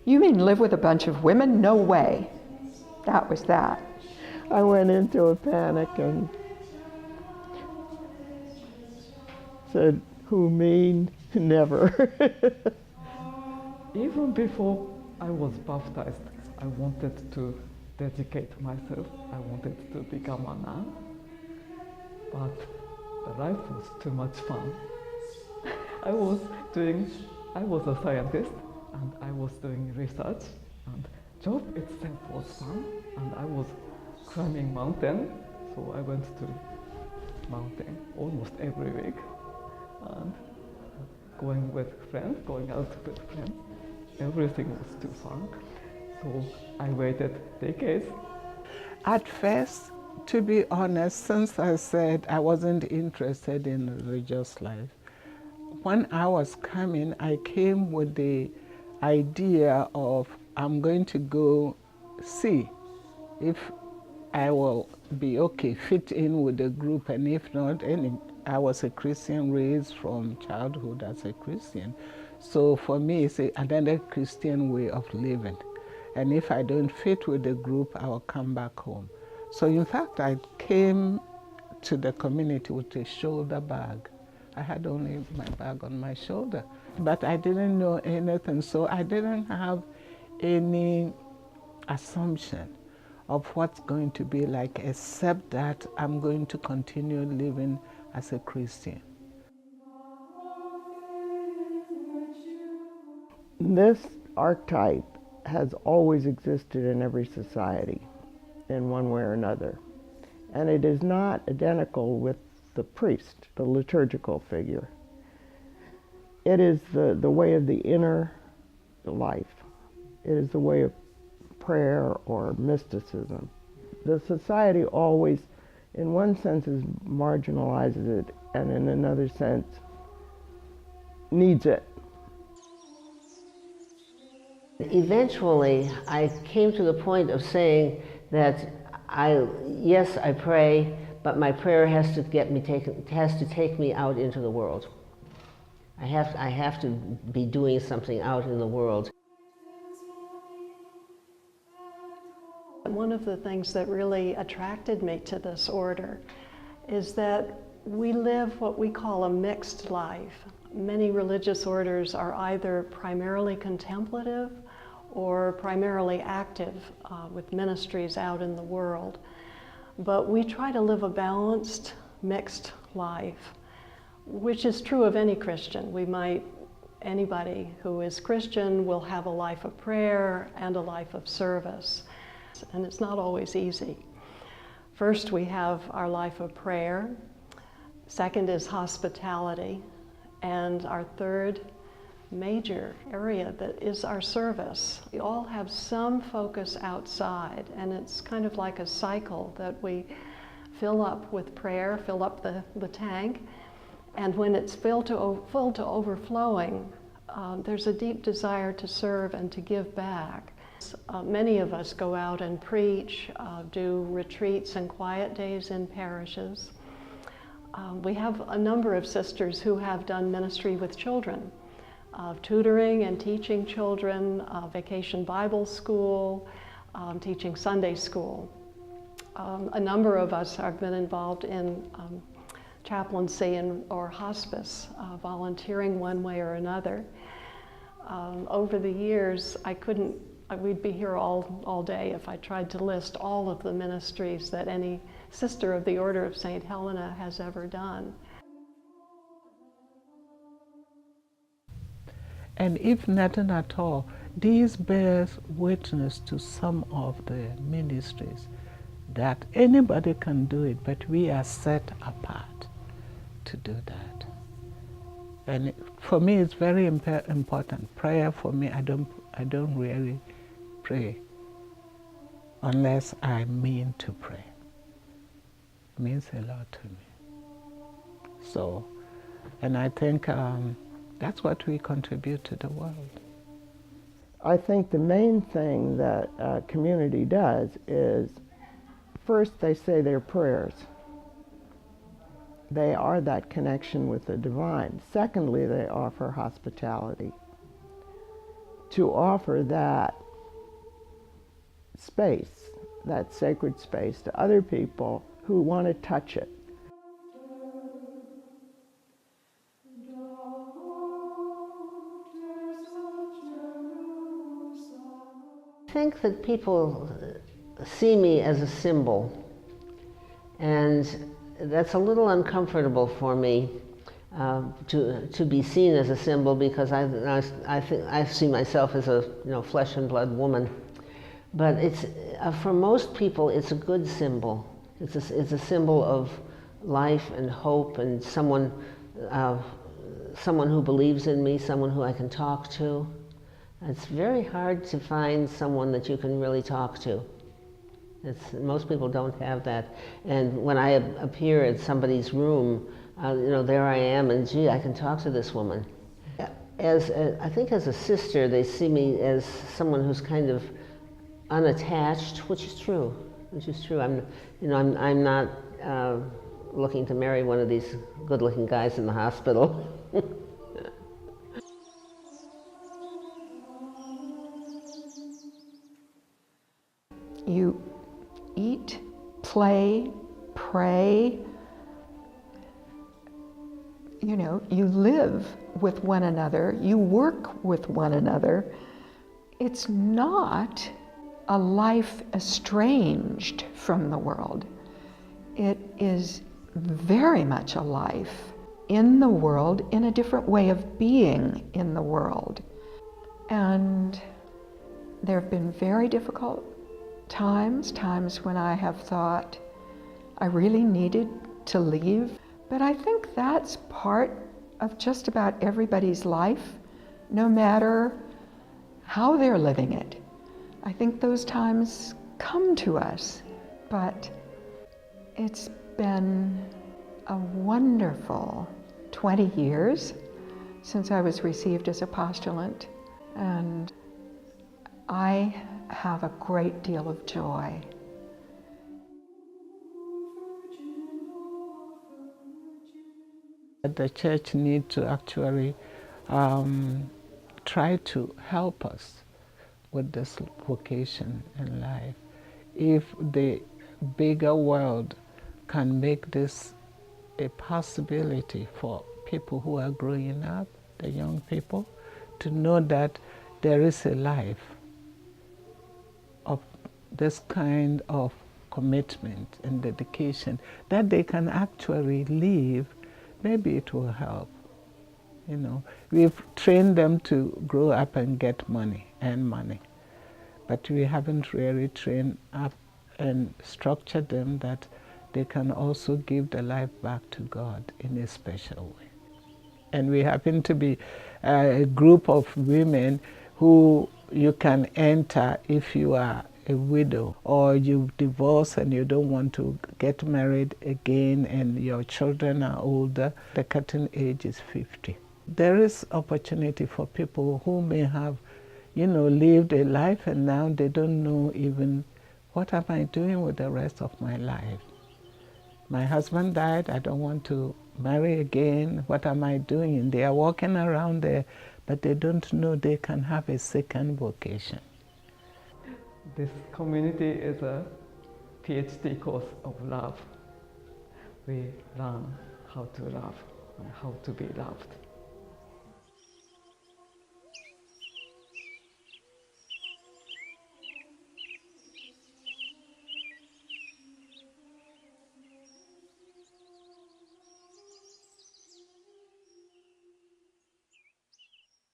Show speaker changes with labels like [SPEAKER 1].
[SPEAKER 1] You mean live with a bunch of women? No way. That was that.
[SPEAKER 2] I went into a panic and said, who mean? Never.
[SPEAKER 3] Even before I was baptized, I wanted to dedicate myself. I wanted to become a nun. But the life was too much fun. I was a scientist and I was doing research, and job itself was fun, and I was climbing mountain, so I went to mountain almost every week and going out with friends. Everything was too fun. So I waited decades.
[SPEAKER 2] At first, to be honest, since I said I wasn't interested in religious life, when I was coming, I came with the idea of I'm going to go see if I will be okay, fit in with the group, and if not, I was a Christian, raised from childhood as a Christian. So for me, it's another Christian way of living. And if I don't fit with the group, I will come back home. So in fact, I came to the community with a shoulder bag. I had only my bag on my shoulder, but I didn't know anything, so I didn't have any assumption of what's going to be like, except that I'm going to continue living as a Christian. This archetype has always existed in every society in one way or another. And it is not identical with the priest, the liturgical figure. It is the way of the inner life. It is the way of prayer or mysticism. The society always, in one sense, marginalizes it, and in another sense, needs it.
[SPEAKER 4] Eventually, I came to the point of saying that yes, I pray, but my prayer has to take me out into the world. I have to be doing something out in the world.
[SPEAKER 5] One of the things that really attracted me to this order is that we live what we call a mixed life. Many religious orders are either primarily contemplative or primarily active with ministries out in the world. But we try to live a balanced, mixed life, which is true of any Christian. Anybody who is Christian will have a life of prayer and a life of service. And it's not always easy. First, we have our life of prayer. Second is hospitality. And our third major area that is our service. We all have some focus outside, and it's kind of like a cycle that we fill up with prayer, fill up the tank, and when it's full to overflowing, there's a deep desire to serve and to give back. Many of us go out and preach, do retreats and quiet days in parishes. We have a number of sisters who have done ministry with children, tutoring and teaching children, Vacation Bible School, teaching Sunday school. A number of us have been involved in chaplaincy or hospice, volunteering one way or another. Over the years, we'd be here all day if I tried to list all of the ministries that any sister of the Order of Saint Helena has ever done.
[SPEAKER 2] And if nothing at all, these bears witness to some of the ministries that anybody can do it, but we are set apart to do that. And for me, it's very important. Prayer for me, I don't really pray unless I mean to pray. It means a lot to me. So, and I think that's what we contribute to the world. I think the main thing that a community does is, first they say their prayers. They are that connection with the divine. Secondly, they offer hospitality to offer that space, that sacred space, to other people who want to touch it.
[SPEAKER 4] I think that people see me as a symbol, and that's a little uncomfortable for me to be seen as a symbol, because I see myself as a flesh and blood woman. But it's for most people it's a good symbol. It's a symbol of life and hope, and someone who believes in me, someone who I can talk to. It's very hard to find someone that you can really talk to. Most people don't have that. And when I appear at somebody's room, there I am, and gee, I can talk to this woman. I think as a sister, they see me as someone who's kind of unattached, which is true. I'm not looking to marry one of these good-looking guys in the hospital.
[SPEAKER 1] You eat, play, pray. You live with one another. You work with one another. It's not a life estranged from the world. It is very much a life in the world, in a different way of being in the world. And there have been very difficult times when I have thought I really needed to leave. But I think that's part of just about everybody's life, no matter how they're living it. I think those times come to us, but it's been a wonderful 20 years since I was received as a postulant, and I have a great deal of joy.
[SPEAKER 2] The church needs to actually try to help us with this vocation in life. If the bigger world can make this a possibility for people who are growing up, the young people, to know that there is a life of this kind of commitment and dedication that they can actually live, maybe it will help. We've trained them to grow up and get money, earn money, but we haven't really trained up and structured them that they can also give their life back to God in a special way. And we happen to be a group of women who you can enter if you are a widow, or you've divorced and you don't want to get married again and your children are older. The cutting age is 50. There is opportunity for people who may have, lived a life and now they don't know even, what am I doing with the rest of my life? My husband died, I don't want to marry again, what am I doing? And they are walking around there, but they don't know they can have a second vocation.
[SPEAKER 3] This community is a PhD course of love. We learn how to love and how to be loved.